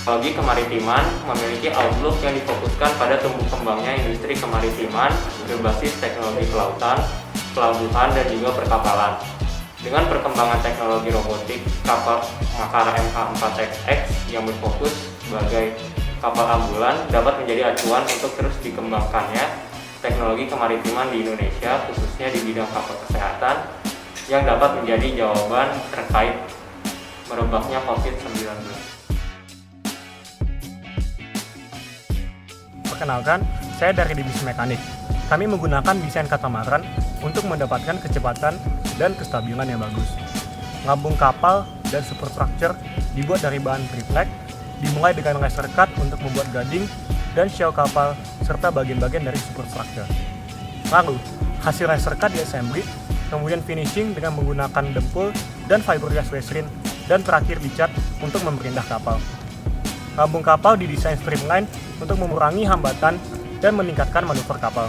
Teknologi kemaritiman memiliki outlook yang difokuskan pada tumbuh kembangnya industri kemaritiman berbasis teknologi kelautan, pelabuhan, dan juga perkapalan. Dengan perkembangan teknologi robotik, kapal Makara MH4XX yang berfokus sebagai kapal ambulan dapat menjadi acuan untuk terus dikembangkannya teknologi kemaritiman di Indonesia, khususnya di bidang kapal kesehatan, yang dapat menjadi jawaban terkait merebaknya COVID-19. Perkenalkan, saya dari Divisi Mekanik. Kami menggunakan desain katamaran untuk mendapatkan kecepatan dan kestabilan yang bagus. Lambung kapal dan superstructure dibuat dari bahan triplek, dimulai dengan laser cut untuk membuat gading dan shell kapal, serta bagian-bagian dari superstructure. Lalu, hasil laser cut diassembly, kemudian finishing dengan menggunakan dempul dan fiberglass resin, dan terakhir dicat untuk memperindah kapal. Lambung kapal didesain streamline untuk mengurangi hambatan dan meningkatkan manuver kapal.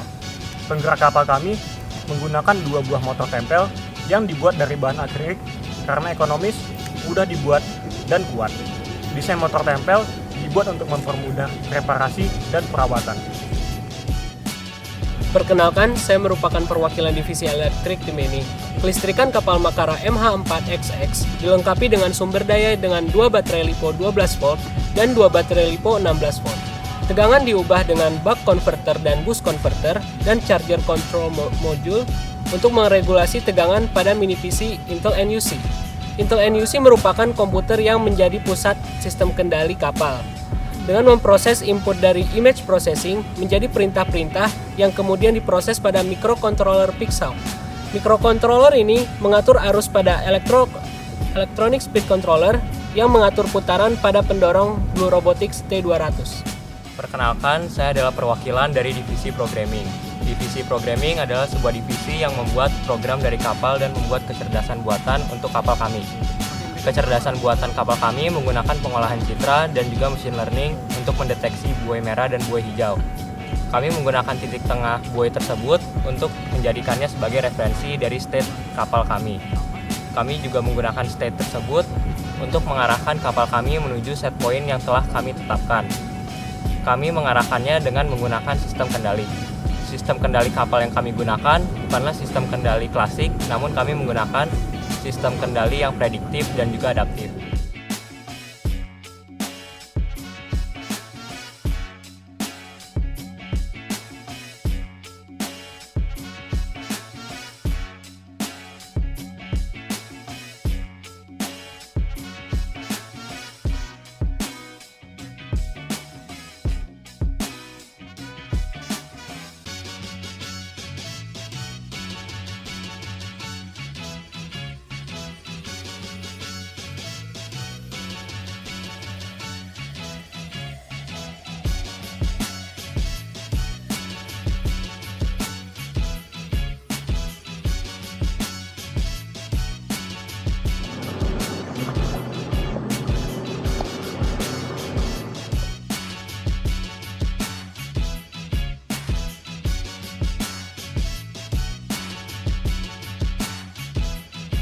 Penggerak kapal kami menggunakan 2 buah motor tempel yang dibuat dari bahan akrilik karena ekonomis, mudah dibuat, dan kuat. Desain motor tempel dibuat untuk mempermudah reparasi dan perawatan. Perkenalkan, saya merupakan perwakilan divisi elektrik tim ini. Kelistrikan kapal Makara MH4XX dilengkapi dengan sumber daya dengan 2 baterai LiPo 12 volt dan 2 baterai LiPo 16 volt. Tegangan diubah dengan buck converter dan boost converter dan charger control module untuk meregulasi tegangan pada mini PC Intel NUC. Intel NUC merupakan komputer yang menjadi pusat sistem kendali kapal, dengan memproses input dari image processing menjadi perintah-perintah yang kemudian diproses pada microcontroller Pixel. Microcontroller ini mengatur arus pada electronic speed controller yang mengatur putaran pada pendorong Blue Robotics T200. Perkenalkan, saya adalah perwakilan dari Divisi Programming. Divisi Programming adalah sebuah divisi yang membuat program dari kapal dan membuat kecerdasan buatan untuk kapal kami. Kecerdasan buatan kapal kami menggunakan pengolahan citra dan juga machine learning untuk mendeteksi buoy merah dan buoy hijau. Kami menggunakan titik tengah buoy tersebut untuk menjadikannya sebagai referensi dari state kapal kami. Kami juga menggunakan state tersebut untuk mengarahkan kapal kami menuju set point yang telah kami tetapkan. Kami mengarahkannya dengan menggunakan sistem kendali. Sistem kendali kapal yang kami gunakan bukanlah sistem kendali klasik, namun kami menggunakan sistem kendali yang prediktif dan juga adaptif.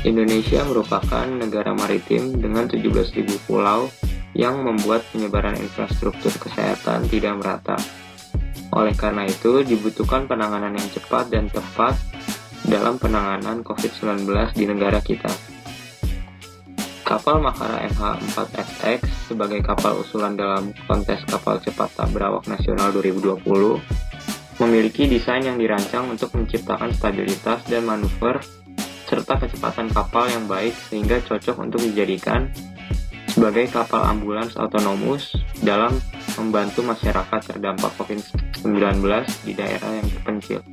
Indonesia merupakan negara maritim dengan 17.000 pulau yang membuat penyebaran infrastruktur kesehatan tidak merata. Oleh karena itu, dibutuhkan penanganan yang cepat dan tepat dalam penanganan COVID-19 di negara kita. Kapal Makara MH4XX sebagai kapal usulan dalam kontes kapal cepat tak berawak nasional 2020 memiliki desain yang dirancang untuk menciptakan stabilitas dan manuver serta kecepatan kapal yang baik sehingga cocok untuk dijadikan sebagai kapal ambulans otonomus dalam membantu masyarakat terdampak COVID-19 di daerah yang terpencil.